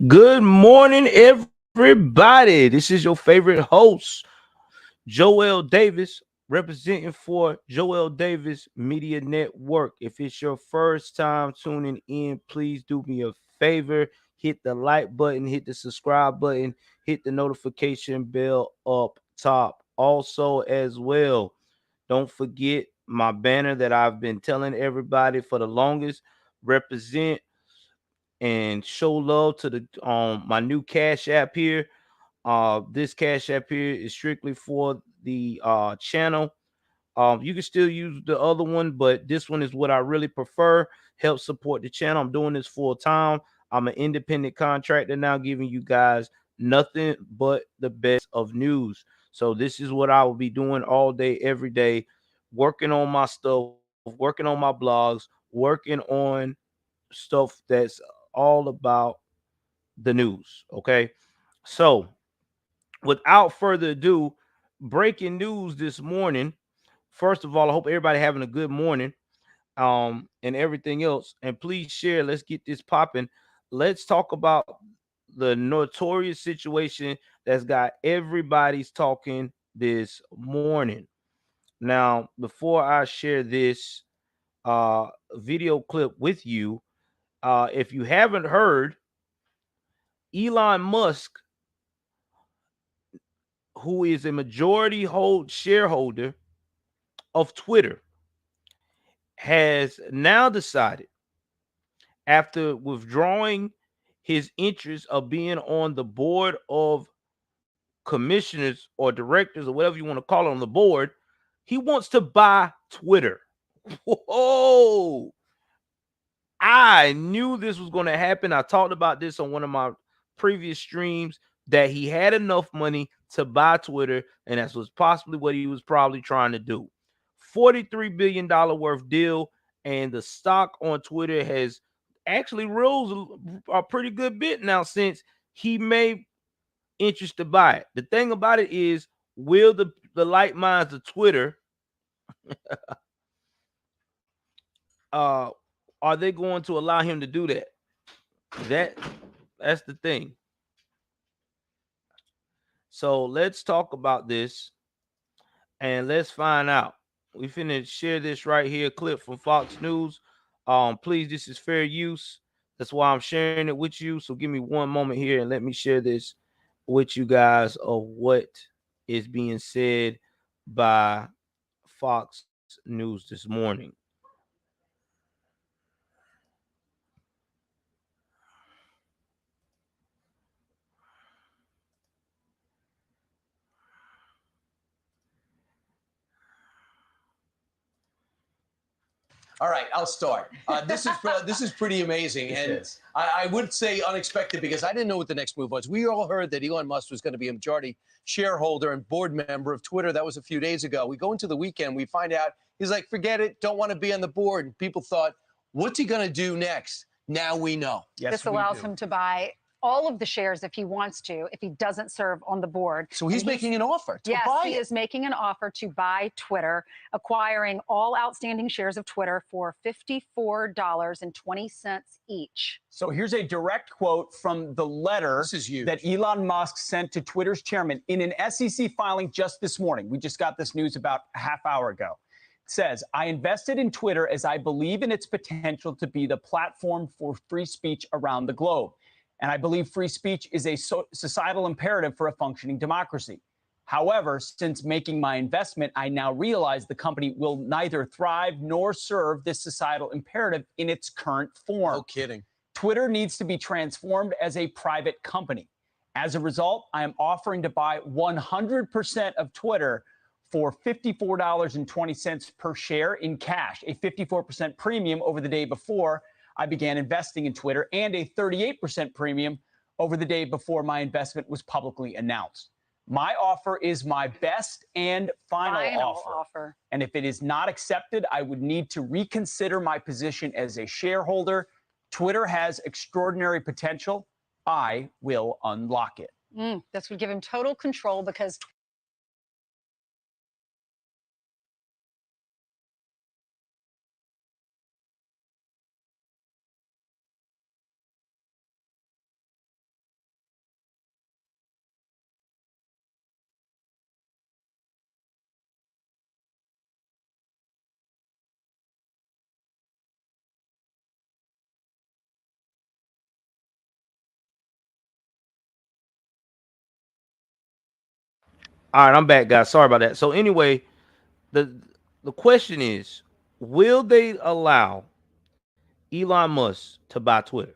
Good morning, everybody. This is your favorite host, Joel Davis, representing for Joel Davis Media Network. If it's your first time tuning in, please do me a favor. Hit the like button, hit the subscribe button, hit the notification bell up top. Also, as well, don't forget my banner that I've been telling everybody for the longest. Represent and show love to the my new Cash App here. This Cash App here is strictly for the channel. You can still use the other one, but this one is what I really prefer. Help support the channel. I'm doing this full time. I'm an independent contractor now, giving you guys nothing but the best of news. So this is what I will be doing all day, every day, working on my stuff, working on my blogs, working on stuff that's all about the news. Okay. So without further ado, breaking news this morning. First of all, I hope everybody having a good morning and everything else. And please share. Let's get this popping. Let's talk about the notorious situation that's got everybody's talking this morning. Now, before I share this video clip with you, if you haven't heard, Elon Musk, who is a majority hold shareholder of Twitter, has now decided, after withdrawing his interest of being on the board of commissioners or directors or whatever you want to call it on the board, he wants to buy Twitter. Whoa! I knew this was going to happen. I talked about this on one of my previous streams, that he had enough money to buy Twitter, and that was possibly what he was probably trying to do. $43 billion worth deal, and the stock on Twitter has actually rose a pretty good bit now since he made interest to buy it. The thing about it is, will the light minds of Twitter uh are they going to allow him to do that? That that's the thing. So let's talk about this and let's find out. We finna share this right here, clip from Fox News. Please, this is fair use. That's why I'm sharing it with you. So give me one moment here and let me share this with you guys of what is being said by Fox News this morning. All right, I'll start. This is pretty amazing, and I would say unexpected because I didn't know what the next move was. We all heard that Elon Musk was going to be a majority shareholder and board member of Twitter. That was a few days ago. We go into the weekend, we find out he's like, forget it, don't want to be on the board. And people thought, what's he going to do next? Now we know. Yes, this allows him to buy all of the shares if he wants to, if he doesn't serve on the board. So he's making an offer to buy it. He is making an offer to buy Twitter, acquiring all outstanding shares of Twitter for $54.20 each. So here's a direct quote from the letter that Elon Musk sent to Twitter's chairman in an SEC filing just this morning. We just got this news about a half hour ago. It says, I invested in Twitter as I believe in its potential to be the platform for free speech around the globe. And I believe free speech is a societal imperative for a functioning democracy. However, since making my investment, I now realize the company will neither thrive nor serve this societal imperative in its current form. No kidding. Twitter needs to be transformed as a private company. As a result, I am offering to buy 100% of Twitter for $54.20 per share in cash, a 54% premium over the day before I began investing in Twitter, and a 38% premium over the day before my investment was publicly announced. My offer is my best and final offer. And if it is not accepted, I would need to reconsider my position as a shareholder. Twitter has extraordinary potential. I will unlock it. This would give him total control because All right, I'm back, guys. Sorry about that. So anyway, the question is, will they allow Elon Musk to buy Twitter?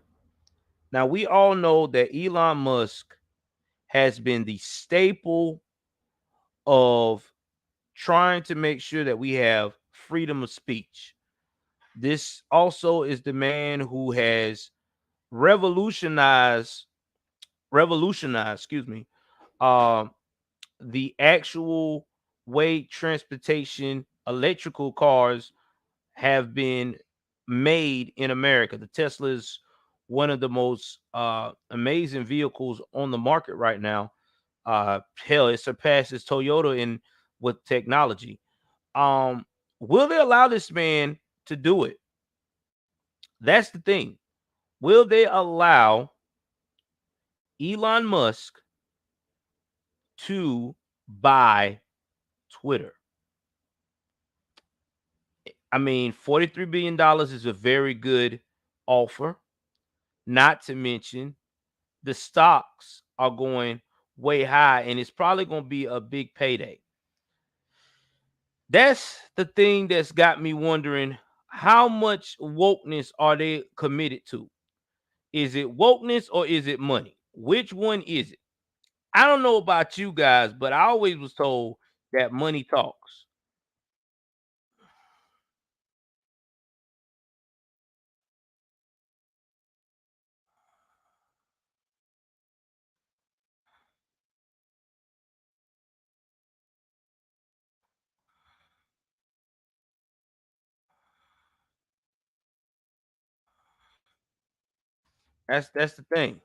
Now we all know that Elon Musk has been the staple of trying to make sure that we have freedom of speech. This also is the man who has revolutionized excuse me, um the actual way transportation, electrical cars have been made in America. The Tesla is one of the most amazing vehicles on the market right now. Hell, it surpasses Toyota in with technology. Um, will they allow this man to do it? That's the thing. Will they allow Elon Musk to buy Twitter? I mean, $43 billion is a very good offer. Not to mention the stocks are going way high, and it's probably going to be a big payday. That's the thing that's got me wondering, how much wokeness are they committed to? Is it wokeness or is it money? Which one is it? I don't know about you guys, but I always was told that money talks. That's the thing.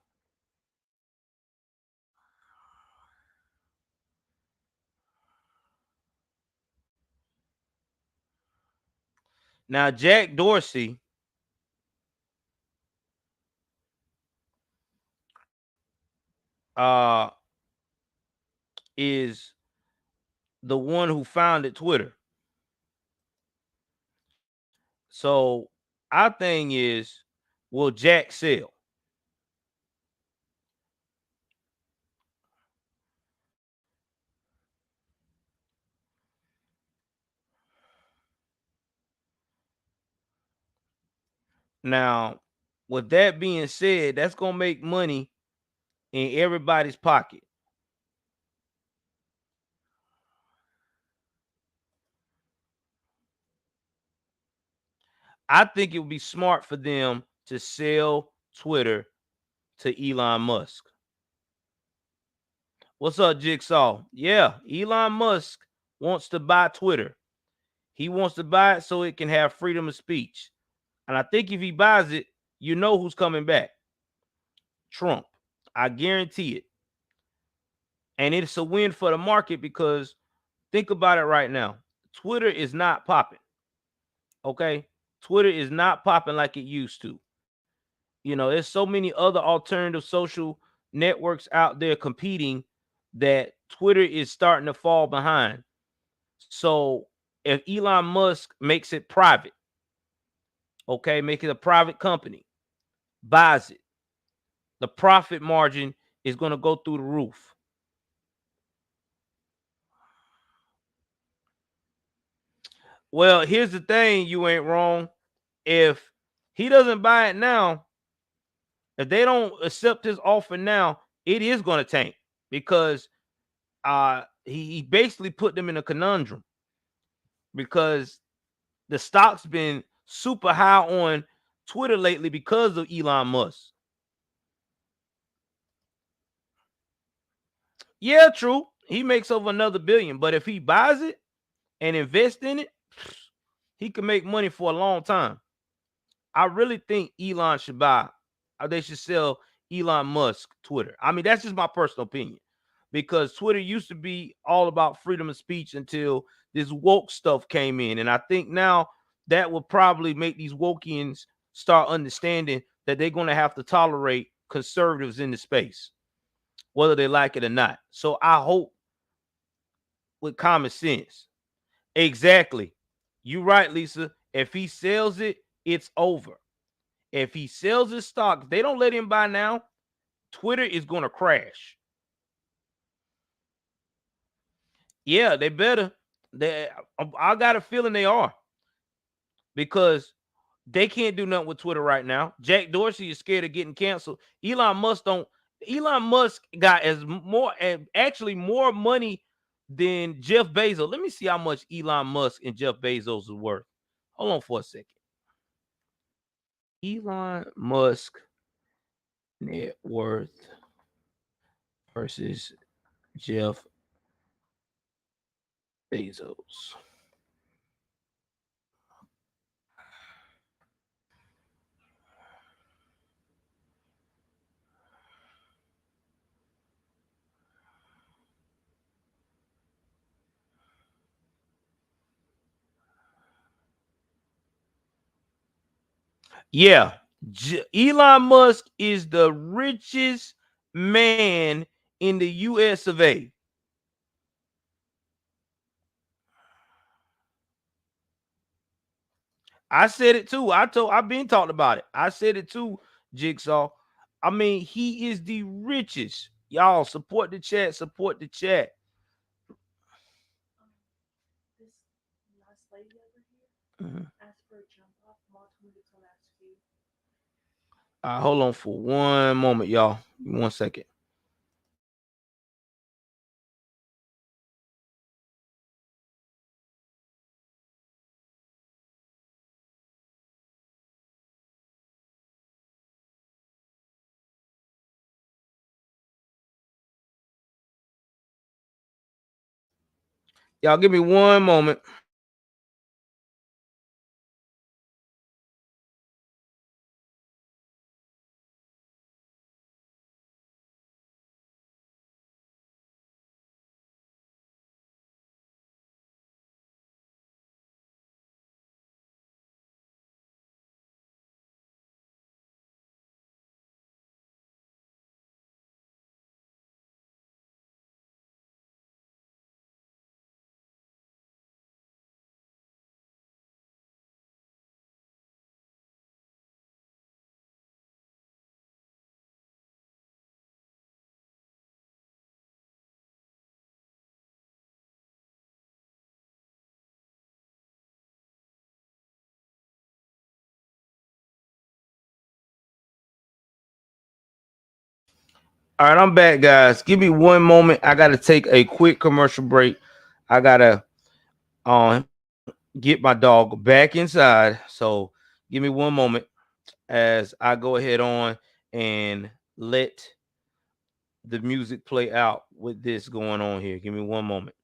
Now, Jack Dorsey uh is the one who founded Twitter. So our thing is, will Jack sell? Now, with that being said, that's gonna make money in everybody's pocket. I think it would be smart for them to sell Twitter to Elon Musk. What's up, Jigsaw? Yeah, Elon Musk wants to buy Twitter. He wants to buy it so it can have freedom of speech. And I think if he buys it, you know who's coming back. Trump. I guarantee it. And it's a win for the market because think about it right now. Twitter is not popping. Okay. Twitter is not popping like it used to. You know, there's so many other alternative social networks out there competing that Twitter is starting to fall behind. So if Elon Musk makes it private, okay, make it a private company, buys it, the profit margin is going to go through the roof. Well, here's the thing, you ain't wrong. If he doesn't buy it now, if they don't accept his offer now, it is going to tank because he basically put them in a conundrum because the stock's been super high on Twitter lately because of Elon Musk. Yeah, true. He makes over another billion, but if he buys it and invests in it, he can make money for a long time. I really think Elon should buy, or they should sell Elon Musk Twitter. I mean, that's just my personal opinion because Twitter used to be all about freedom of speech until this woke stuff came in. And I think now that will probably make these wokians start understanding that they're going to have to tolerate conservatives in the space, whether they like it or not. So I hope with common sense. Exactly. You're right, Lisa. If he sells it, it's over. If he sells his stock, if they don't let him buy now, Twitter is going to crash. Yeah, they better. I got a feeling they are because they can't do nothing with Twitter right now. Jack Dorsey is scared of getting canceled. Elon Musk don't. Elon Musk got as more and actually more money than Jeff Bezos. Let me see how much Elon Musk and Jeff Bezos is worth. Hold on for a second. Elon Musk net worth versus Jeff Bezos. Yeah, Elon Musk is the richest man in the U.S. of A. I said it too. I've been talking about it. I said it too, Jigsaw. I mean, he is the richest. Y'all support the chat. Support the chat. This nice lady over here Mhm. asked for a jump off. Mom told me to tell that to you. Hold on for one moment, y'all. 1 second. Y'all give me one moment. All right, I'm back, guys. Give me one moment. I gotta take a quick commercial break. I gotta get my dog back inside. So give me one moment as I go ahead on and let the music play out with this going on here. Give me one moment.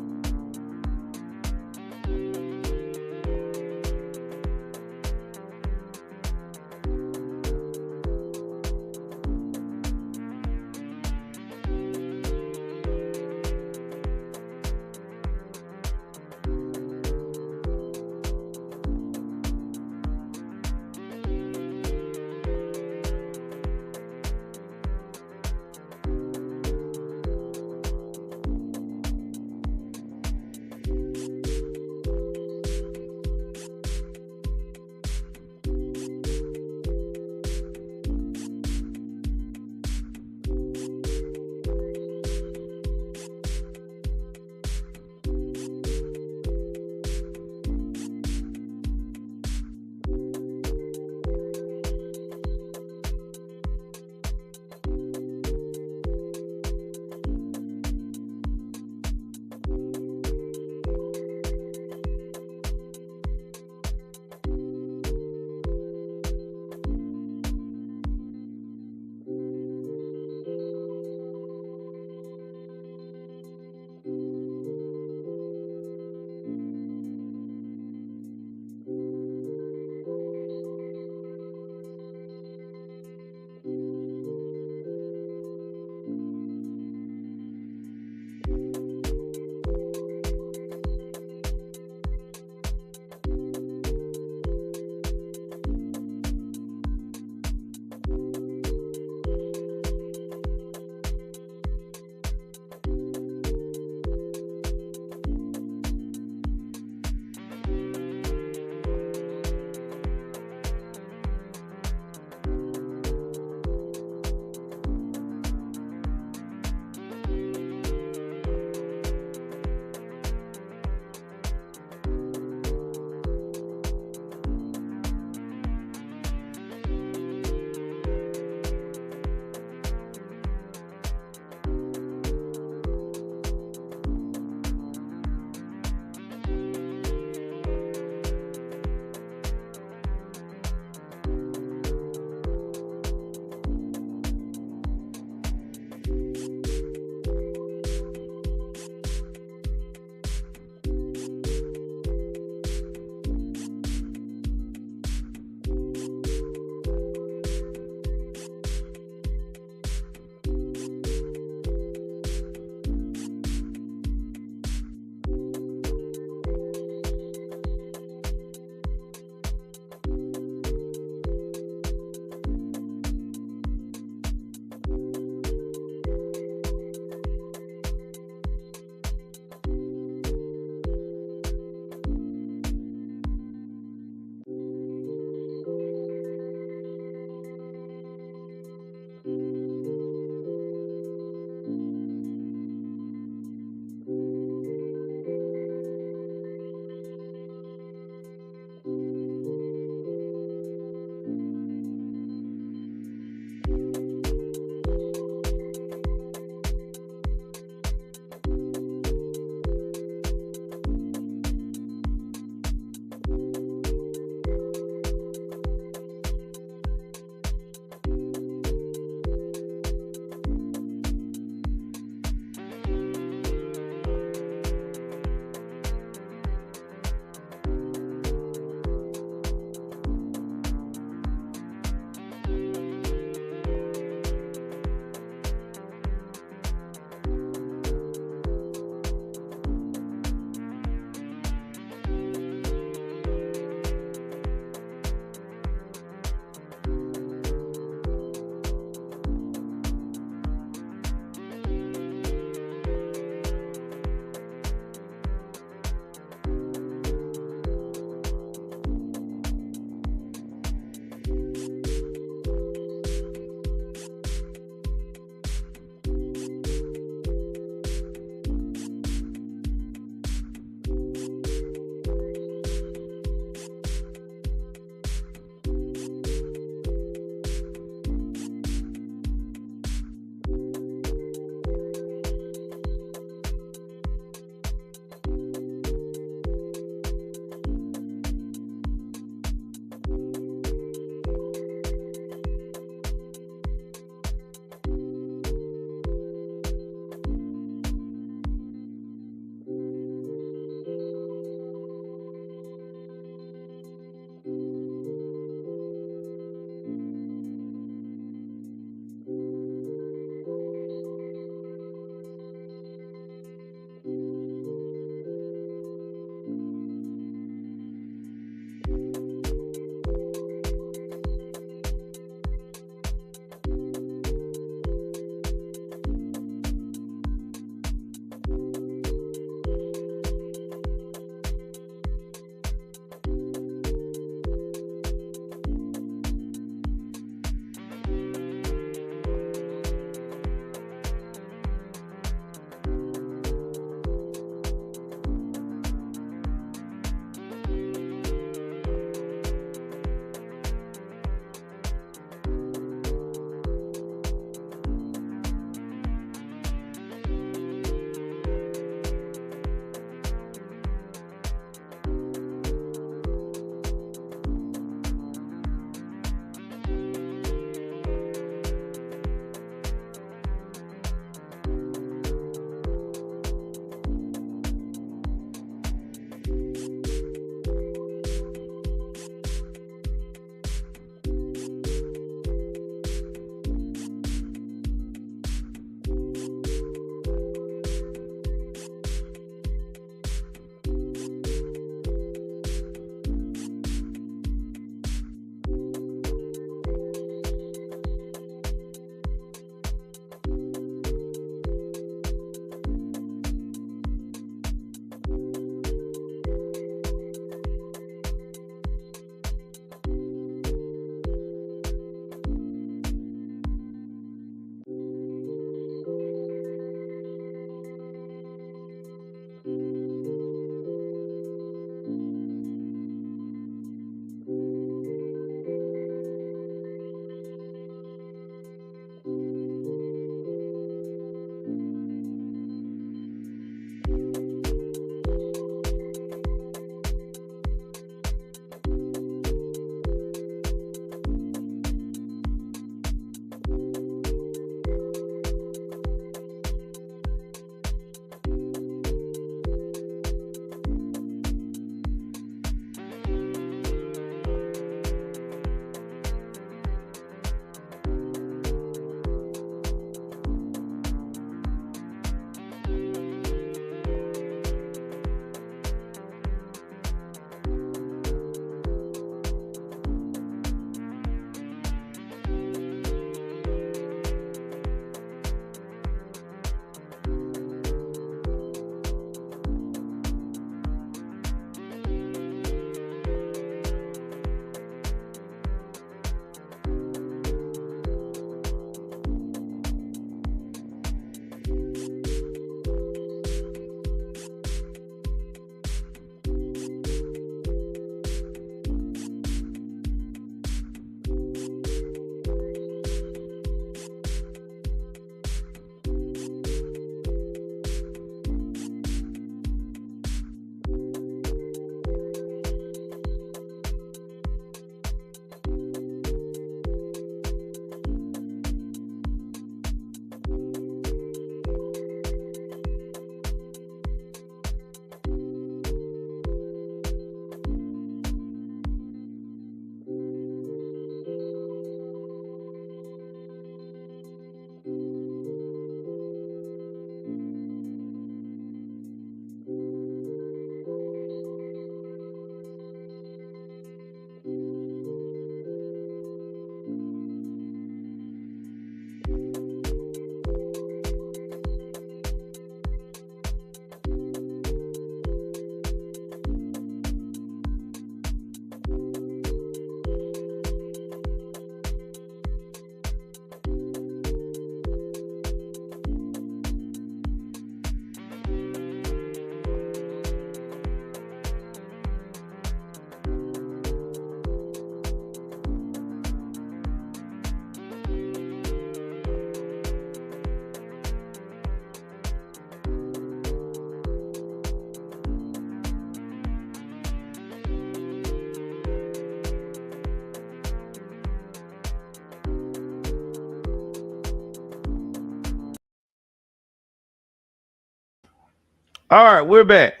All right, we're back.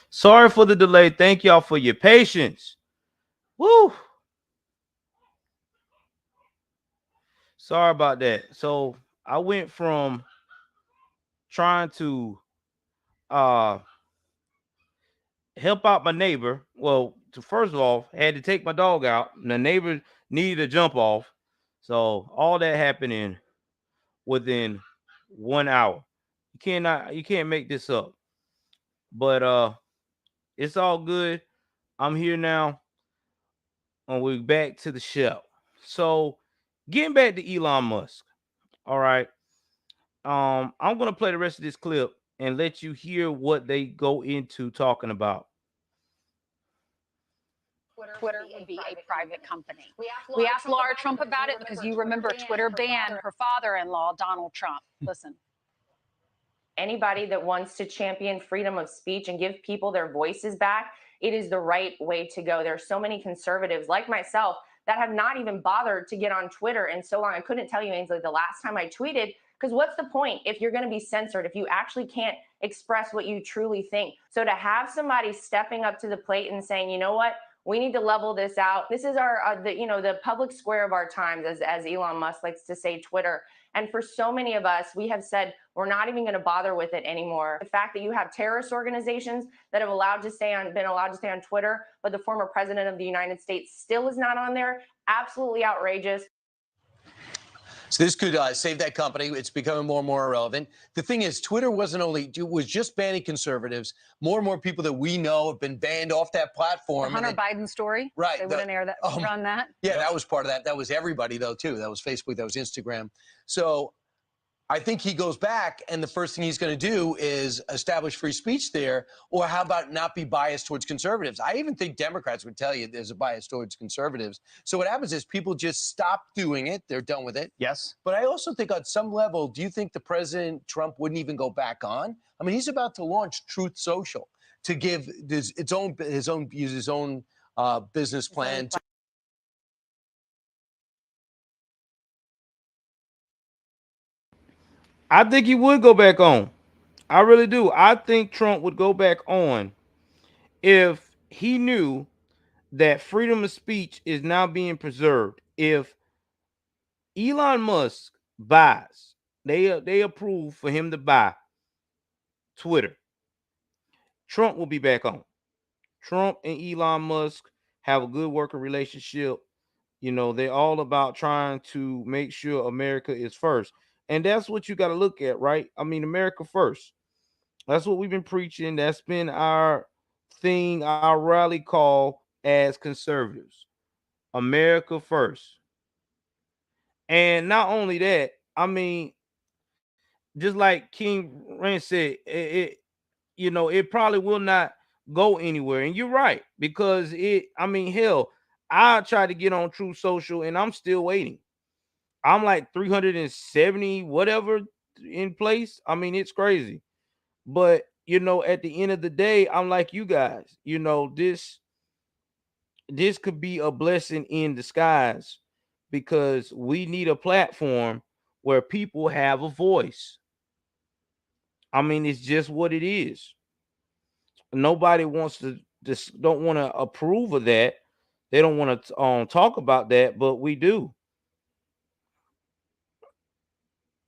Sorry for the delay. Thank y'all for your patience. Woo. Sorry about that. So I went from trying to uh help out my neighbor. Well, to first of all, had to take my dog out. The neighbor needed a jump off. So all that happening within 1 hour. You can't make this up. But it's all good. I'm here now. And we're back to the show. So getting back to Elon Musk. All right. I'm gonna play the rest of this clip and let you hear what they go into talking about. Twitter would be a private company. We asked Laura Trump about it because you remember Twitter banned her father-in-law, Donald Trump. Listen. Anybody that wants to champion freedom of speech and give people their voices back, it is the right way to go. There are so many conservatives like myself that have not even bothered to get on Twitter in so long. I couldn't tell you, Ainsley, the last time I tweeted, because what's the point if you're going to be censored, if you actually can't express what you truly think? So to have somebody stepping up to the plate and saying, you know what, we need to level this out. This is our, the public square of our times, as Elon Musk likes to say, Twitter. And for so many of us, we have said we're not even going to bother with it anymore. The fact that you have terrorist organizations that have been allowed to stay on Twitter, but the former president of the United States still is not on there, absolutely outrageous. So this could save that company. It's becoming more and more irrelevant. The thing is, Twitter was just banning conservatives. More and more people that we know have been banned off that platform. The Hunter Biden story. Right. They wouldn't air that. Run that. Yeah, that was part of that. That was everybody, though, too. That was Facebook. That was Instagram. So I think he goes back, and the first thing he's going to do is establish free speech there, or how about not be biased towards conservatives? I even think Democrats would tell you there's a bias towards conservatives. So what happens is people just stop doing it. They're done with it. Yes. But I also think on some level, do you think the President Trump wouldn't even go back on? I mean, he's about to launch Truth Social to give his own business plan. I think he would go back on. I really do. I think Trump would go back on if he knew that freedom of speech is now being preserved. If Elon Musk buys, they approve for him to buy Twitter, Trump will be back on. Trump and Elon Musk have a good working relationship. You know, they're all about trying to make sure America is first. And that's what you got to look at, right? I mean, America first. That's what we've been preaching. That's been our thing, our rally call as conservatives. America first. And not only that, I mean, just like King Rand said, it probably will not go anywhere. And you're right, because I mean, hell, I tried to get on True Social and I'm still waiting. I'm like 370 whatever in place. I mean, it's crazy. But at the end of the day, I'm like you guys, this could be a blessing in disguise, because we need a platform where people have a voice. I mean, it's just what it is. Nobody wants to just don't want to approve of that. They don't want to talk about that, but we do.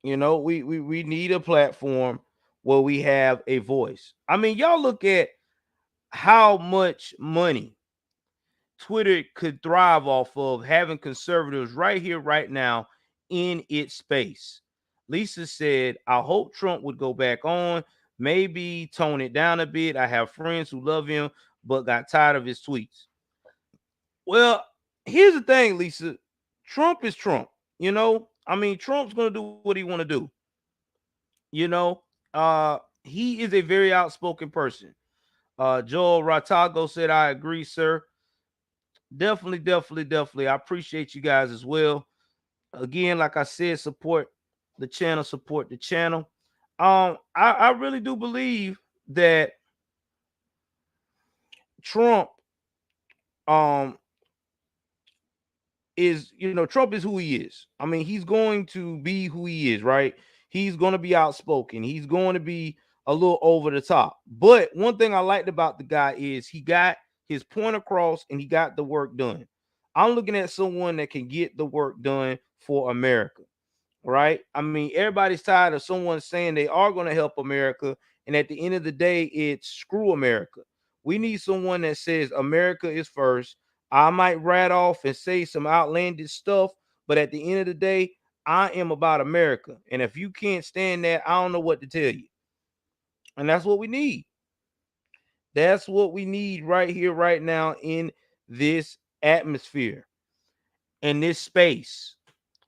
We need a platform where we have a voice. I mean, y'all look at how much money Twitter could thrive off of having conservatives right here, right now in its space. Lisa said, I hope Trump would go back on, maybe tone it down a bit. I have friends who love him, but got tired of his tweets. Well, here's the thing, Lisa. Trump is Trump. I mean, Trump's going to do what he want to do. He is a very outspoken person. Joel Ratago said, I agree, sir. Definitely, definitely, definitely. I appreciate you guys as well. Again, like I said, support the channel, support the channel. I really do believe that Trump um Trump is who he is. I mean, he's going to be who he is, right? He's going to be outspoken. He's going to be a little over the top. But one thing I liked about the guy is he got his point across and he got the work done. I'm looking at someone that can get the work done for America, right? I mean, everybody's tired of someone saying they are going to help America, and at the end of the day, it's screw America. We need someone that says America is first. I might rat off and say some outlandish stuff, but at the end of the day, I am about America. And if you can't stand that, I don't know what to tell you. And that's what we need. That's what we need right here, right now, in this atmosphere, in this space.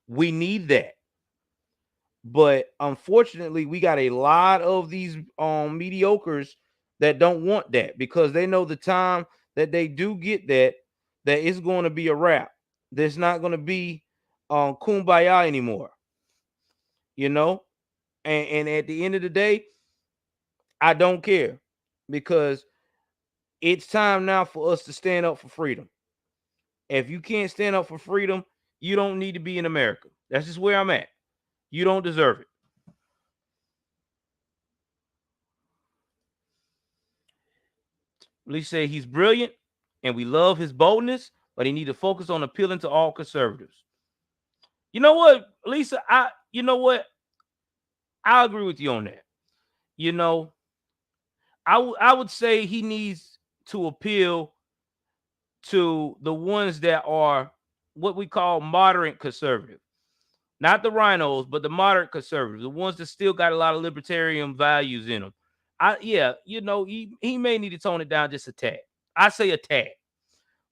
We need that. But unfortunately, we got a lot of these mediocres that don't want that because they know the time that they do get that it's going to be a wrap. There's not going to be kumbaya anymore, you know. And at the end of the day, I don't care because it's time now for us to stand up for freedom. If you can't stand up for freedom, you don't need to be in America. That's just where I'm at. You don't deserve it. Lee said he's brilliant and we love his boldness, but he need to focus on appealing to all conservatives. You know what, Lisa? You know what? I agree with you on that. You know, I would say he needs to appeal to the ones that are what we call moderate conservative. Not the rhinos, but the moderate conservatives, the ones that still got a lot of libertarian values in them. Yeah, you know, he may need to tone it down just a tad. I say a tad,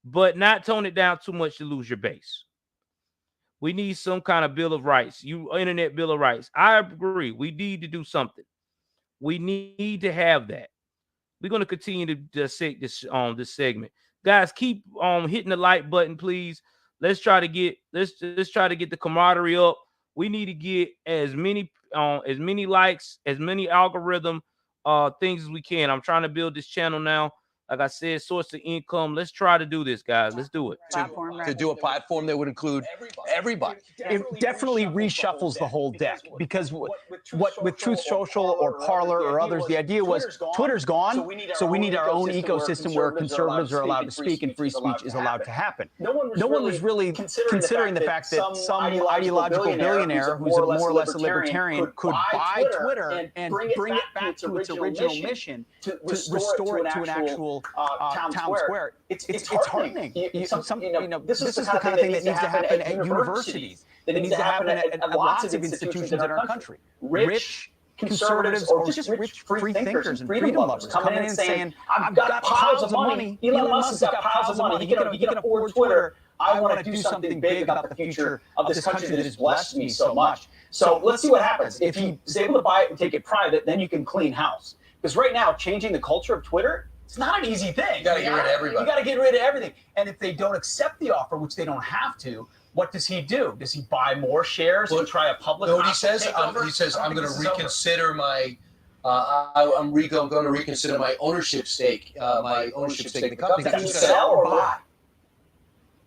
but not tone it down too much to lose your base. We need some kind of Bill of Rights. Internet Bill of Rights. I agree. We need to do something. We need to have that. We're going to continue to dissect this segment. Guys, keep hitting the like button, please. Let's try to get the camaraderie up. We need to get as many likes, as many algorithm things as we can. I'm trying to build this channel now. Like I said, source of income. Let's try to do this, guys. Let's do it. To do a platform that would include everybody. It definitely reshuffles the whole deck because what with Truth Social or Parler or others, the idea was Twitter's gone, so we need our own ecosystem where conservatives are allowed to speak and free speech is allowed to happen. No one was really considering the fact that some ideological billionaire who's more or less a libertarian could buy Twitter and bring it back to its original mission to restore it to an actual town square. It's heartening. This is the kind of thing that needs to happen at universities. That needs to happen at lots of institutions in our country. Rich conservatives or just rich free thinkers and freedom lovers coming in and saying, I've got piles of money. Elon Musk has got piles of money. He can afford Twitter. I want to do something big about the future of this country that has blessed me so much. So let's see what happens. If he's able to buy it and take it private, then you can clean house. Because right now, changing the culture of Twitter, it's not an easy thing. You got to get rid of everybody. You got to get rid of everything. And if they don't accept the offer, which they don't have to, what does he do? Does he buy more shares and try a public? No, what he says? He says, I'm going to reconsider my. I'm going to reconsider my ownership stake. My ownership stake in the company. Does that sell or buy?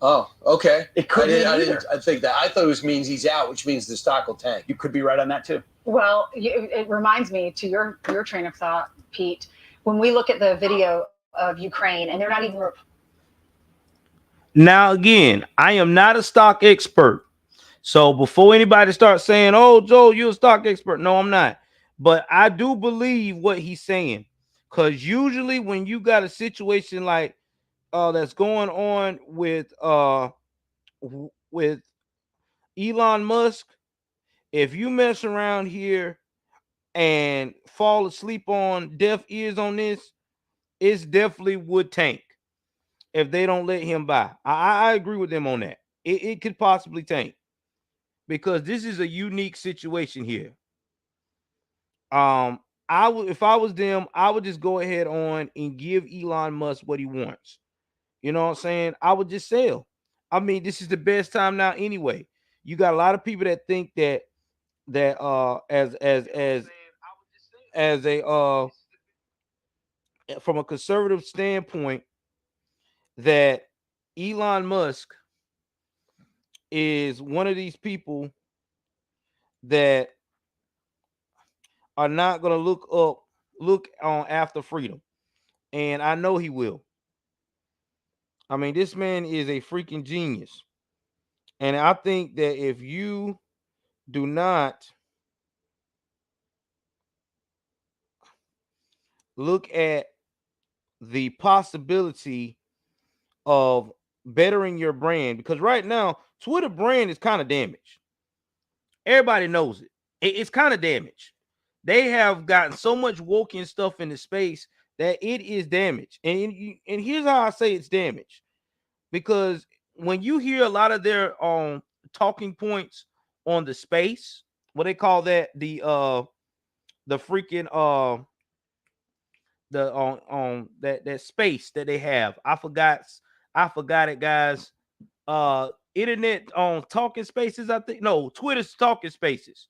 Oh, okay. It could be I think that. I thought it means he's out, which means the stock will tank. You could be right on that too. Well, it reminds me to your train of thought, Pete. When we look at the video of Ukraine, and they're not even. Now, again, I am not a stock expert. So before anybody starts saying, oh, Joe, you're a stock expert. No, I'm not. But I do believe what he's saying. Because usually when you got a situation like that's going on with Elon Musk, if you mess around here and fall asleep on deaf ears on this, it's definitely would tank if they don't let him buy. I agree with them on that. It could possibly tank because this is a unique situation here. If I was them, I would just go ahead on and give Elon Musk what he wants. You know what I'm saying? I would just sell. I mean, this is the best time now anyway. You got a lot of people that think that as a from a conservative standpoint, that Elon Musk is one of these people that are not going to look up look on after freedom, and I know he will. I mean, this man is a freaking genius, and I think that if you do not look at the possibility of bettering your brand, because right now Twitter brand is kind of damaged. Everybody knows it. It's kind of damaged. They have gotten so much woke and stuff in the space that it is damaged. And here's how I say it's damaged. Because when you hear a lot of their talking points on the space, what they call that, the freaking the that space that they have. I forgot it, guys. Internet on talking spaces, I think. No, Twitter's talking spaces.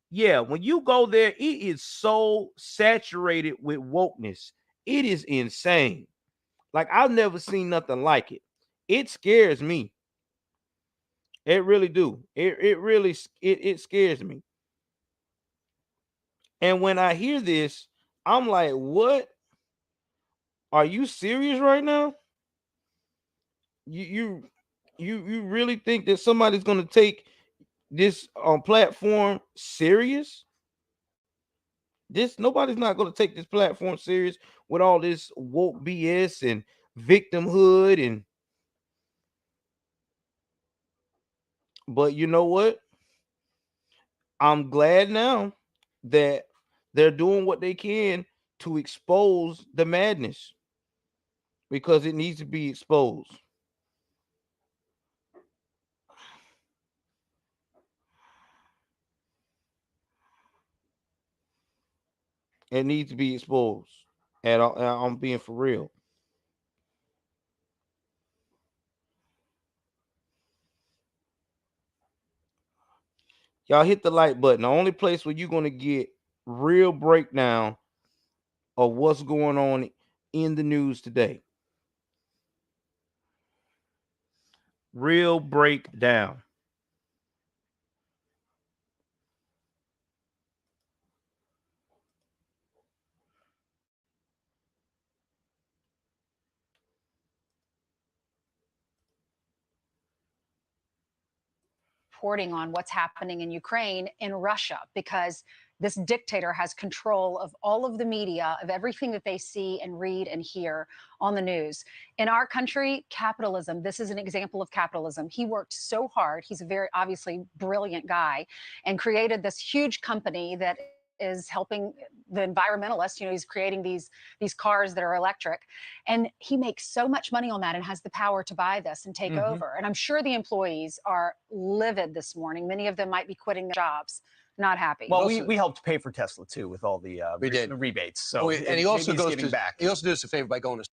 Yeah, when you go there, it is so saturated with wokeness. It is insane. Like, I've never seen nothing like it. It scares me. It really do. It really it scares me. And when I hear this, I'm like, what? Are you serious right now? You you really think that somebody's gonna take this platform serious? This Nobody's not gonna take this platform serious with all this woke BS and victimhood. And but you know what? I'm glad now that they're doing what they can to expose the madness, because it needs to be exposed. It needs to be exposed. And I'm being for real. Y'all hit the like button. The only place where you're gonna get real breakdown of what's going on in the news today. Real breakdown. Reporting on what's happening in Ukraine, in Russia, because this dictator has control of all of the media, of everything that they see and read and hear on the news. In our country, capitalism, this is an example of capitalism. He worked so hard. He's a very obviously brilliant guy and created this huge company that is helping the environmentalists. He's creating these cars that are electric, and he makes so much money on that and has the power to buy this and take over. And I'm sure the employees are livid this morning. Many of them might be quitting their jobs, not happy. Well, we helped pay for Tesla too with all the We did. the rebates. So and he also maybe he's goes giving to back. He also does us a favor by going to.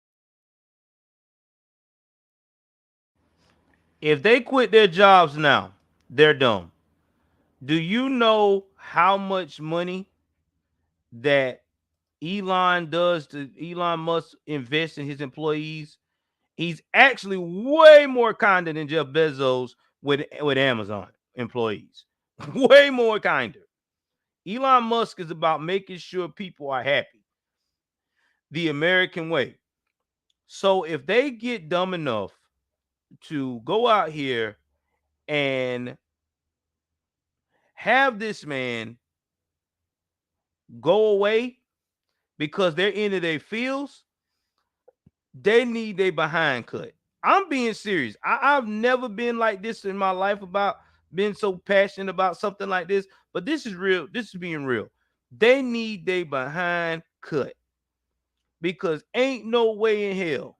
If they quit their jobs now, they're dumb. Do you know how much money that Elon Musk invest in his employees? He's actually way more kinder than Jeff Bezos with Amazon employees. Way more kinder. Elon Musk is about making sure people are happy. The American way. So if they get dumb enough to go out here and have this man go away because they're into their fields, they need their behind cut. I'm being serious. I've never been like this in my life about being so passionate about something like this, but this is real. This is being real. They need their behind cut, because ain't no way in hell,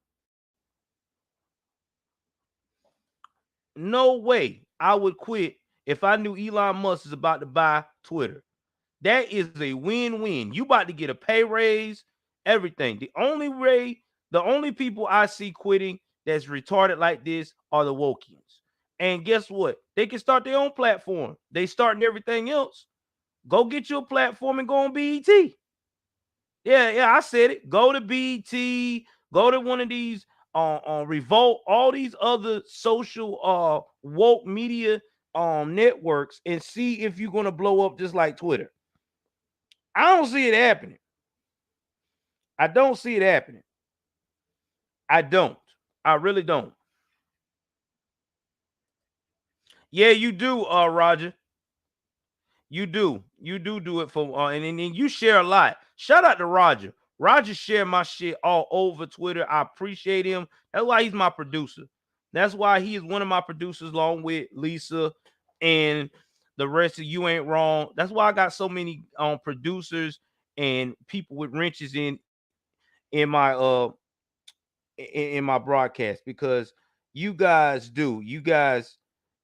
no way I would quit if I knew Elon Musk is about to buy Twitter. That is a win-win. You about to get a pay raise, everything. The only people I see quitting that's retarded like this are the wokians. And guess what? They can start their own platform. They starting everything else. Go get your platform and go on BET. Yeah, I said it. Go to BET, go to one of these on Revolt, all these other social woke media networks, and see if you're gonna blow up just like Twitter. I don't see it happening. I don't see it happening. I don't. I really don't. Yeah, you do, Roger. You do. You do it for and you share a lot. Shout out to Roger. Roger share my shit all over Twitter. I appreciate him. That's why he's my producer. That's why he is one of my producers, along with Lisa and the rest of You Ain't Wrong. That's why I got so many producers and people with wrenches in my in my broadcast, because you guys do. You guys,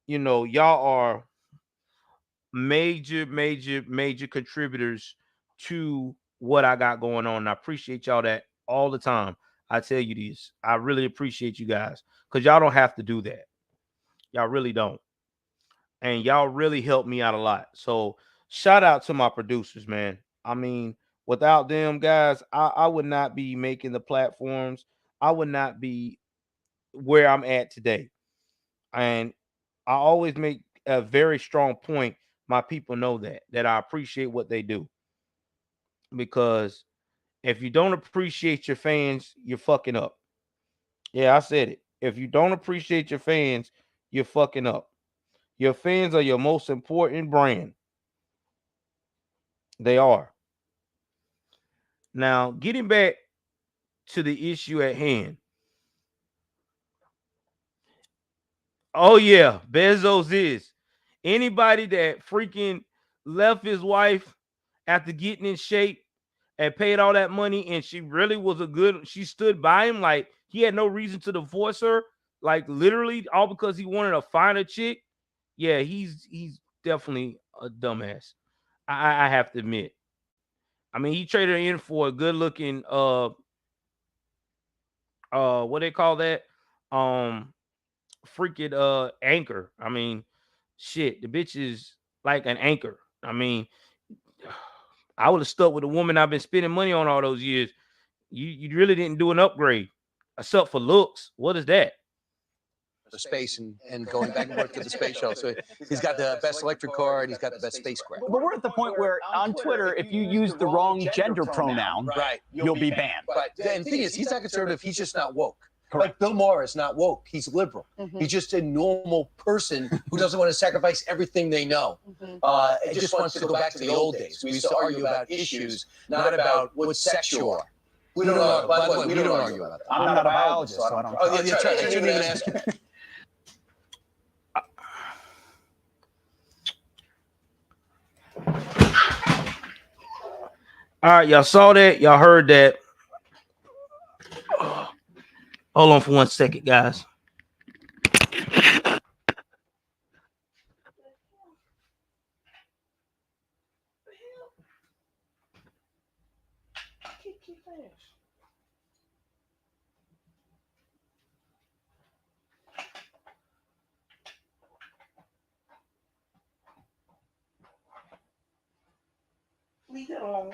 y'all are major contributors to what I got going on. And I appreciate y'all that all the time. I tell you this. I really appreciate you guys, because y'all don't have to do that. Y'all really don't. And y'all really help me out a lot. So shout out to my producers, man. I mean, without them guys, I would not be making the platforms. I would not be where I'm at today. And I always make a very strong point. My people know that I appreciate what they do, because if you don't appreciate your fans, you're fucking up. Yeah, I said it. If you don't appreciate your fans, you're fucking up. Your fans are your most important brand. They are. Now, getting back to the issue at hand. Oh yeah, Bezos is. Anybody that freaking left his wife after getting in shape and paid all that money, and she really was she stood by him, like he had no reason to divorce her, like literally all because he wanted a finer chick. Yeah, he's definitely a dumbass. I have to admit. I mean, he traded her in for a good looking what they call that? Um freaking anchor. I mean, shit, the bitch is like an anchor. I mean, I would have stuck with the woman I've been spending money on all those years. You really didn't do an upgrade, except for looks. What is that? The space and going back and forth to the space shuttle. So he's got the best electric car and he's got the best spacecraft. But we're at the point where on Twitter, if you use the wrong gender pronoun, Right. you'll be banned. But the thing is, he's not conservative. He's just not woke. Correct. Like Bill Maher is not woke. He's liberal. He's just a normal person who doesn't want to sacrifice everything they know. It just wants to go back to the old days. We used to argue about issues, not about what sex you are. We don't know. By the way, we don't argue about that. I'm not a biologist, so I don't. Oh, yeah, that's right. I shouldn't even ask you. All right, y'all saw that. Y'all heard that. Hold on for 1 second, guys. Leave it alone.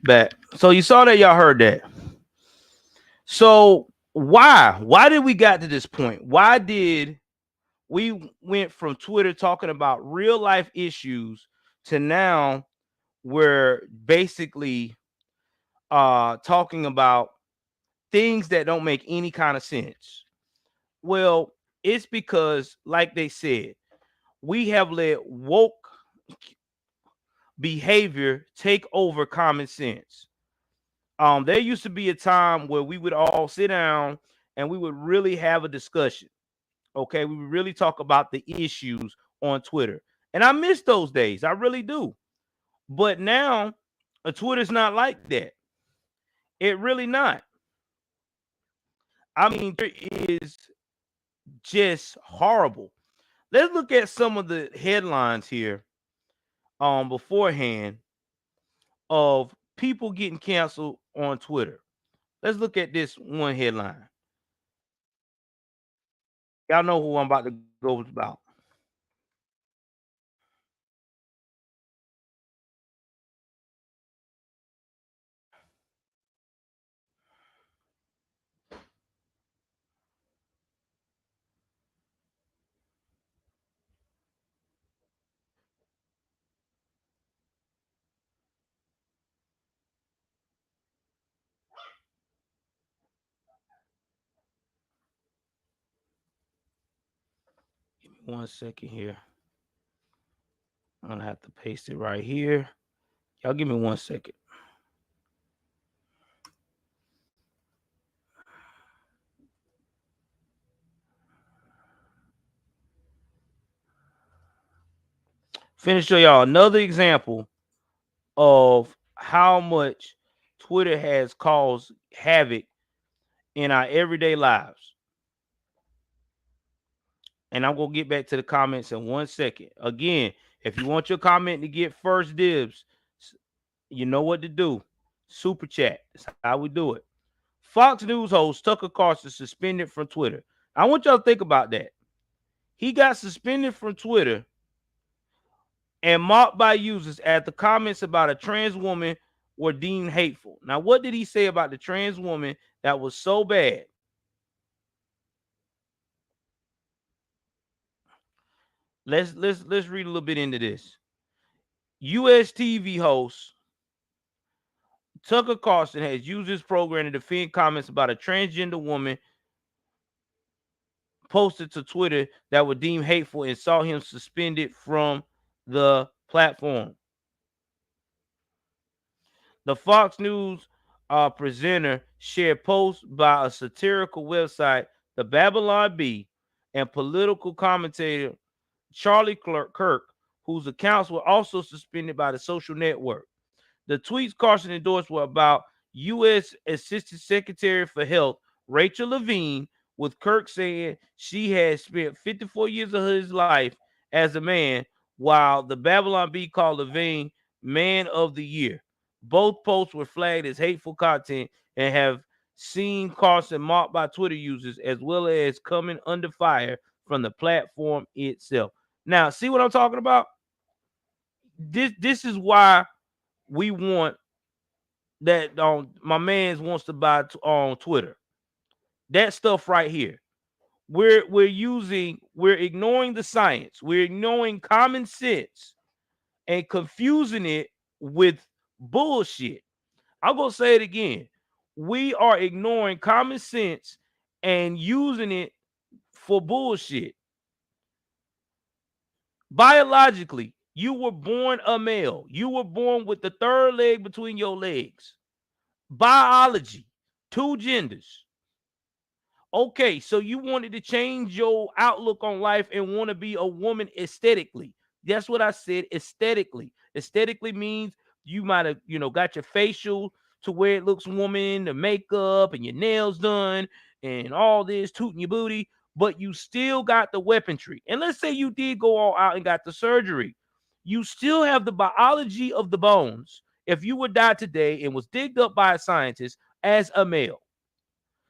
Back. So you saw that, y'all heard that. So why did we got to this point? Why did we went from Twitter talking about real life issues to now we're basically talking about things that don't make any kind of sense? Well, it's because, like they said, we have let woke behavior take over common sense. There used to be a time where we would all sit down and we would really have a discussion. Okay, we would really talk about the issues on Twitter. And I miss those days. I really do. But now, Twitter's not like that. It really not. I mean, there is just horrible. Let's look at some of the headlines here beforehand of people getting canceled on Twitter. Let's look at this one headline. Y'all know who I'm about to go about. 1 second here. I'm gonna have to paste it right here. Y'all give me 1 second. Finish show y'all another example of how much Twitter has caused havoc in our everyday lives. And I'm going to get back to the comments in 1 second. Again, if you want your comment to get first dibs, you know what to do. Super chat. That's how we do it. Fox News host Tucker Carlson suspended from Twitter. I want y'all to think about that. He got suspended from Twitter and mocked by users after comments about a trans woman were deemed hateful. Now, what did he say about the trans woman that was so bad? Let's read a little bit into this. US TV host Tucker Carlson has used his program to defend comments about a transgender woman posted to Twitter that were deemed hateful and saw him suspended from the platform. The Fox News presenter shared posts by a satirical website, The Babylon Bee, and political commentator Charlie Kirk, whose accounts were also suspended by the social network. The tweets Carson endorsed were about U.S. Assistant Secretary for Health Rachel Levine, with Kirk saying she had spent 54 years of his life as a man, while the Babylon Bee called Levine Man of the Year. Both posts were flagged as hateful content and have seen Carson mocked by Twitter users, as well as coming under fire from the platform itself. Now, see what I'm talking about? This is why we want that my man's wants to buy on Twitter. That stuff right here. We're ignoring the science. We're ignoring common sense and confusing it with bullshit. I'm gonna say it again. We are ignoring common sense and using it for bullshit. Biologically, you were born a male. You were born with the third leg between your legs. Biology, two genders. Okay, so you wanted to change your outlook on life and want to be a woman aesthetically. That's what I said, aesthetically. Aesthetically means you might have, got your facial to where it looks woman, the makeup and your nails done and all this, tooting your booty, but you still got the weaponry. And let's say you did go all out and got the surgery. You still have the biology of the bones if you would die today and was digged up by a scientist as a male.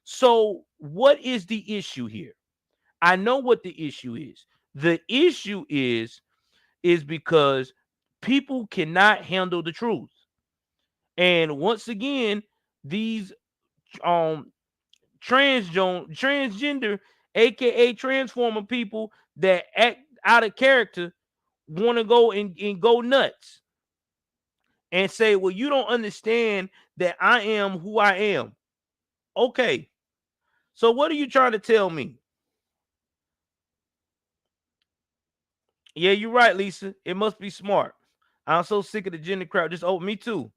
So what is the issue here? I know what the issue is. The issue is because people cannot handle the truth. And once again, these transgender, aka transformer people that act out of character want to go and go nuts and say, well, you don't understand that I am who I am. Okay. So what are you trying to tell me? Yeah, you're right, Lisa. It must be smart. I'm so sick of the gender crowd. Just me too.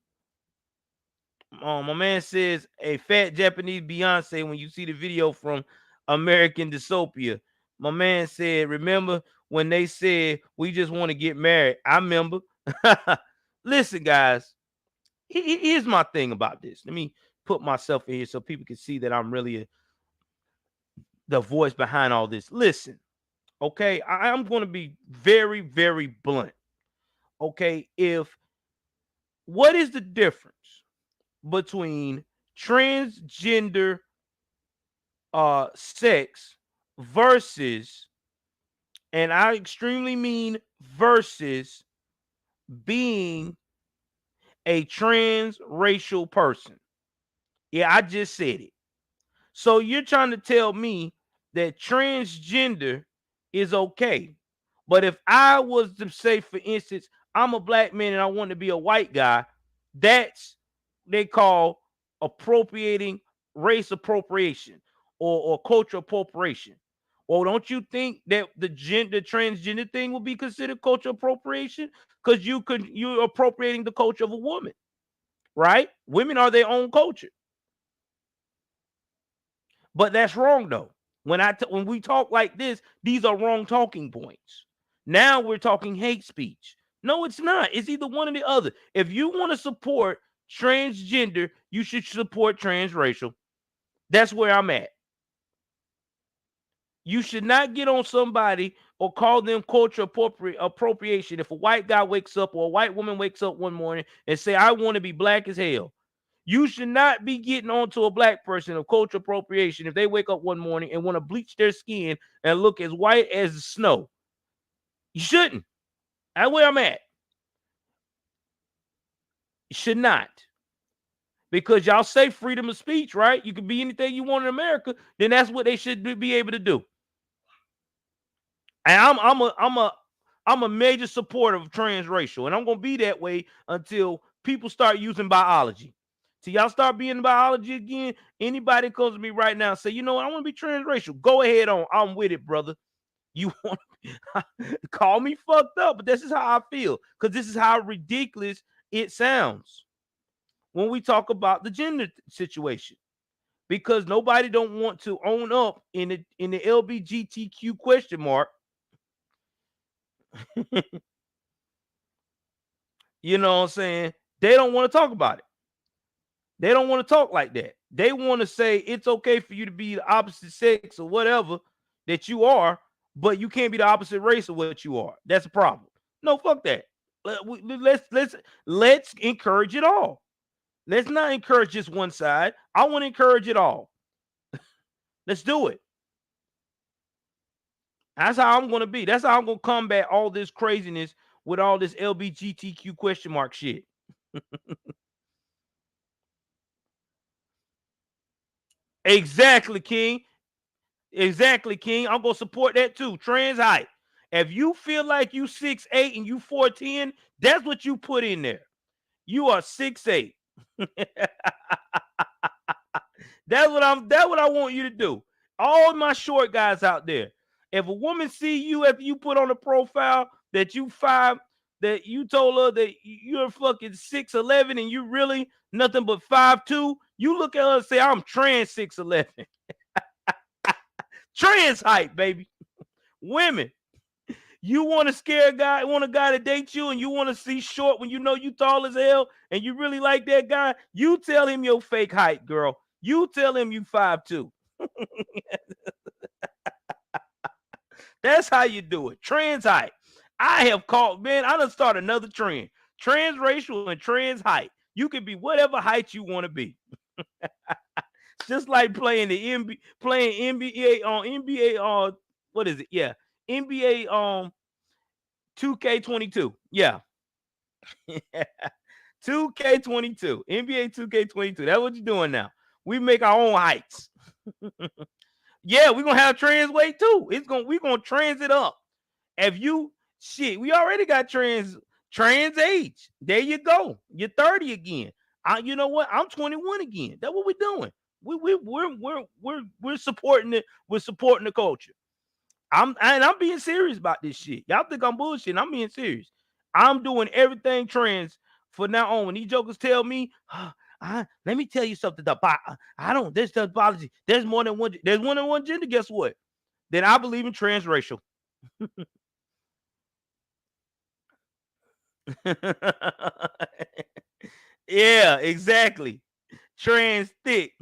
My man says a fat Japanese Beyonce when you see the video from American Dystopia. My man said, remember when they said we just want to get married? I remember. Listen, guys, here's my thing about this. Let me put myself in here so people can see that I'm really the voice behind all this. Listen, okay, I'm going to be very, very blunt. Okay, what is the difference between transgender sex versus, and I extremely mean versus, being a transracial person? Yeah, I just said it. So you're trying to tell me that transgender is okay. But if I was to say, for instance, I'm a black man and I want to be a white guy, that's they call appropriating race appropriation or cultural appropriation. Well, don't you think that the transgender thing will be considered cultural appropriation? Because you're appropriating the culture of a woman, right? Women are their own culture. But that's wrong though. When we talk like this, these are wrong talking points. Now we're talking hate speech. No, it's not. It's either one or the other. If you want to support transgender, you should support transracial. That's where I'm at. You should not get on somebody or call them cultural appropriation. If a white guy wakes up or a white woman wakes up one morning and say, I want to be black as hell, you should not be getting onto a black person of cultural appropriation if they wake up one morning and want to bleach their skin and look as white as snow. You shouldn't. That's where I'm at. You should not. Because y'all say freedom of speech, right? You can be anything you want in America, then that's what they should be able to do. And I'm a major supporter of transracial, and I'm gonna be that way until people start using biology. Till y'all start being biology again. Anybody comes to me right now and say, you know what, I want to be transracial. Go ahead on. I'm with it, brother. You want call me fucked up, but this is how I feel, because this is how ridiculous it sounds when we talk about the gender situation. Because nobody don't want to own up in the LGBTQ question mark. You know what I'm saying? They don't want to talk about it. They don't want to talk like that. They want to say it's okay for you to be the opposite sex or whatever that you are, but you can't be the opposite race of what you are. That's a problem. No, fuck that. Let's encourage it all. Let's not encourage just one side. I want to encourage it all. Let's do it. That's how I'm going to be. That's how I'm going to combat all this craziness with all this LGBTQ question mark shit. Exactly, King. Exactly, King. I'm going to support that too. Trans height. If you feel like you 6'8" and you 4'10", that's what you put in there. You are 6'8". That's what I want you to do. All my short guys out there. If a woman see you after you put on a profile that you 5, that you told her that you're fucking 6'11" and you really nothing but 5'2", you look at her and say, I'm trans 6'11". Trans height, baby. Women, you want to scare a guy, want a guy to date you, and you want to see short when you know you tall as hell and you really like that guy, you tell him your fake height, girl. You tell him you 5'2". That's how you do it. Trans height. I have called, man, I done start another trend. Transracial and trans height. You can be whatever height you want to be. Just like playing the NBA on NBA on what is it? Yeah. NBA 2K22. Yeah. 2K22. NBA 2K22. That's what you're doing now. We make our own heights. Yeah, we're gonna have trans weight too. We're gonna trans it up. If you we already got trans age. There you go. You're 30 again. You know what? I'm 21 again. That's what we're doing. We're supporting it. We're supporting the culture. I'm being serious about this shit. Y'all think I'm bullshitting. I'm being serious. I'm doing everything trans for now on. When these jokers tell me, let me tell you something about there's the apology. There's more than one. There's more than one gender. Guess what? Then I believe in transracial. Yeah, exactly. Trans thick.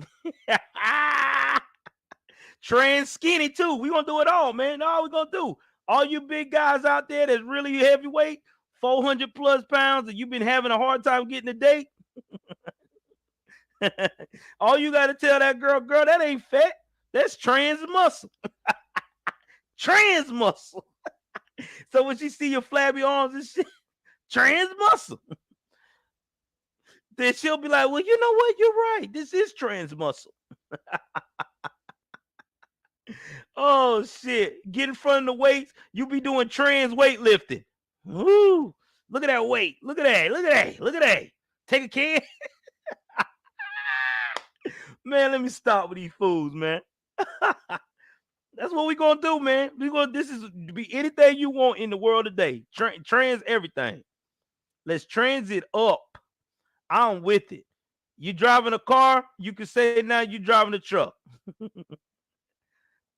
Trans skinny too. We gonna do it all, man. All we gonna do. All you big guys out there that's really heavyweight, 400 plus pounds, and you've been having a hard time getting a date. All you got to tell that girl, that ain't fat. That's trans muscle. Trans muscle. So when she see your flabby arms and shit, trans muscle. Then she'll be like, well, you know what? You're right. This is trans muscle. Oh, shit. Get in front of the weights. You be doing trans weightlifting. Woo. Look at that weight. Look at that. Look at that. Look at that. Take a can. Man, let me stop with these fools, man. That's what we gonna do, man. This is be anything you want in the world today. Trans everything. Let's trans it up. I'm with it. You driving a car, you can say now you driving a truck.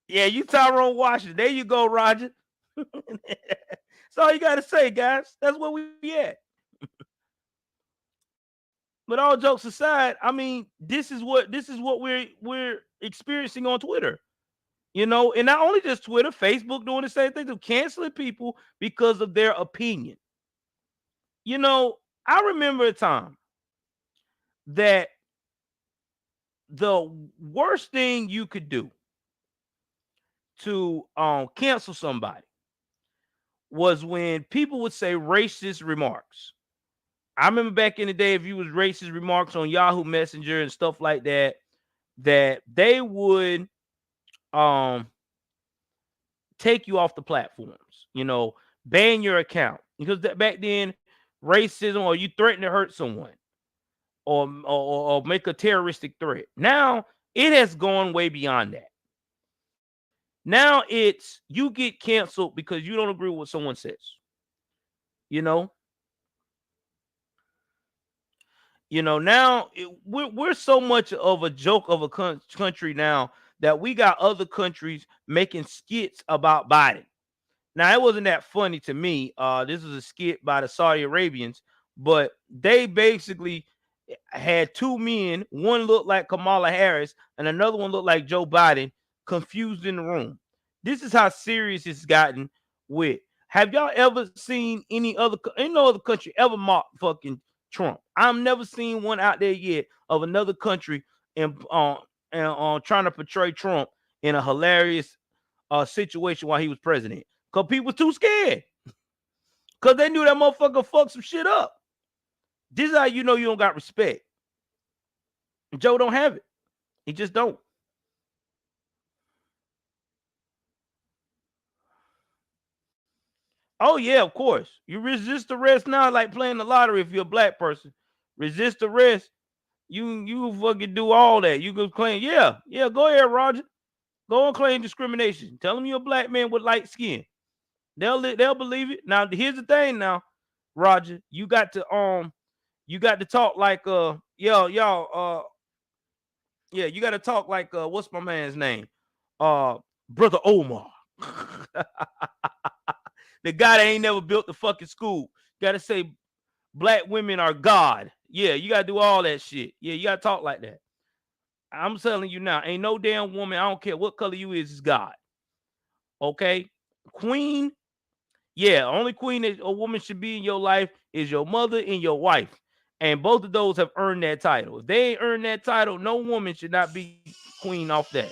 Yeah, you Tyrone Washington. There you go, Roger. That's all you gotta say, guys. That's where we at. But all jokes aside, I mean, this is what we're experiencing on Twitter. You know, and not only just Twitter, Facebook doing the same thing, to canceling people because of their opinion. You know, I remember a time that the worst thing you could do to cancel somebody was when people would say racist remarks. I remember back in the day, if you was racist remarks on Yahoo Messenger and stuff like that, that they would um take you off the platforms, you know, ban your account. Because back then, racism or you threaten to hurt someone or make a terroristic threat. Now it has gone way beyond that. Now it's you get canceled because you don't agree with what someone says. You know, now we're so much of a joke of a country now that we got other countries making skits about Biden. Now it wasn't that funny to me. This was a skit by the Saudi Arabians, but they basically had two men. One looked like Kamala Harris, and another one looked like Joe Biden, confused in the room. This is how serious it's gotten with. Have y'all ever seen any no other country ever mock fucking Trump? I've never seen one out there yet of another country and trying to portray Trump in a hilarious situation while he was president. Because people too scared. Because they knew that motherfucker fucked some shit up. This is how you know you don't got respect. Joe don't have it. He just don't. Oh, yeah, of course. You resist arrest now like playing the lottery if you're a black person. Resist arrest. You fucking do all that. You can claim, yeah, go ahead, Roger. Go and claim discrimination. Tell them you're a black man with light skin. They'll believe it. Now, here's the thing now, Roger. You got to talk like y'all yeah, you got to talk like what's my man's name? Brother Omar. The guy that ain't never built the fucking school. Got to say black women are God. Yeah, you got to do all that shit. Yeah, you got to talk like that. I'm telling you now, ain't no damn woman, I don't care what color you is God. Okay? Queen, yeah, only queen that a woman should be in your life is your mother and your wife. And both of those have earned that title. If they ain't earned that title, no woman should not be queen off that.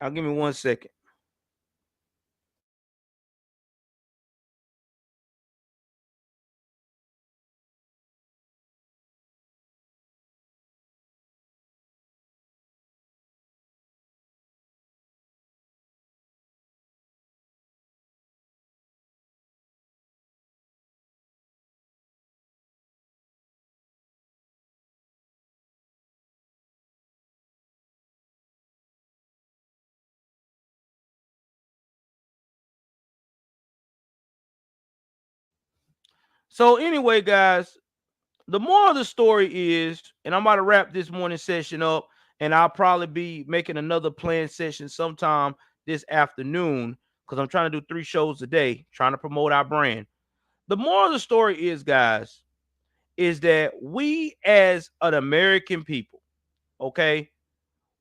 I'll give me 1 second. So anyway, guys, the moral of the story is, and I'm about to wrap this morning session up, and I'll probably be making another planned session sometime this afternoon because I'm trying to do 3 shows a day, trying to promote our brand. The moral of the story is, guys, is that we as an American people, okay,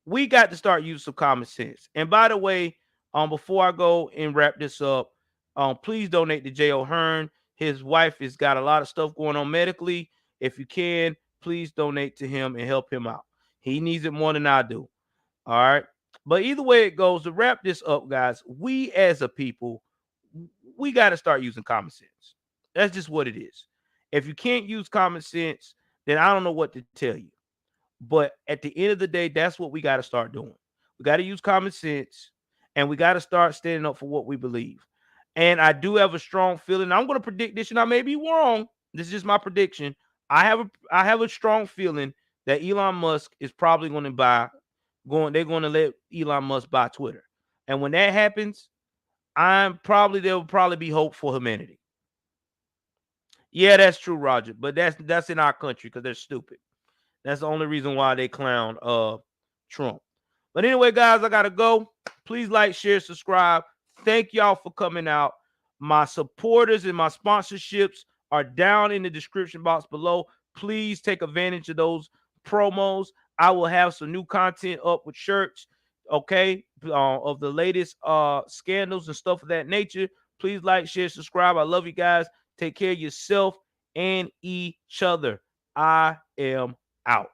we got to start using some common sense. And by the way, before I go and wrap this up, please donate to J. O'Hearn. His wife has got a lot of stuff going on medically. If you can, please donate to him and help him out. He needs it more than I do. All right. But either way it goes, to wrap this up, guys, we as a people, we got to start using common sense. That's just what it is. If you can't use common sense, then I don't know what to tell you. But at the end of the day, that's what we got to start doing. We got to use common sense and we got to start standing up for what we believe. And I do have a strong feeling. I'm going to predict this, and I may be wrong. This is just my prediction. I have a strong feeling that Elon Musk is probably going to they're going to let Elon Musk buy Twitter. And when that happens, there will probably be hope for humanity. Yeah, that's true, Roger. But that's in our country because they're stupid. That's the only reason why they clown Trump. But anyway, guys, I gotta go. Please like, share, subscribe. Thank y'all for coming out. My supporters and my sponsorships are down in the description box below. Please take advantage of those promos. I will have some new content up with shirts, okay, of the latest scandals and stuff of that nature. Please like, share, subscribe. I love you guys. Take care of yourself and each other. I am out.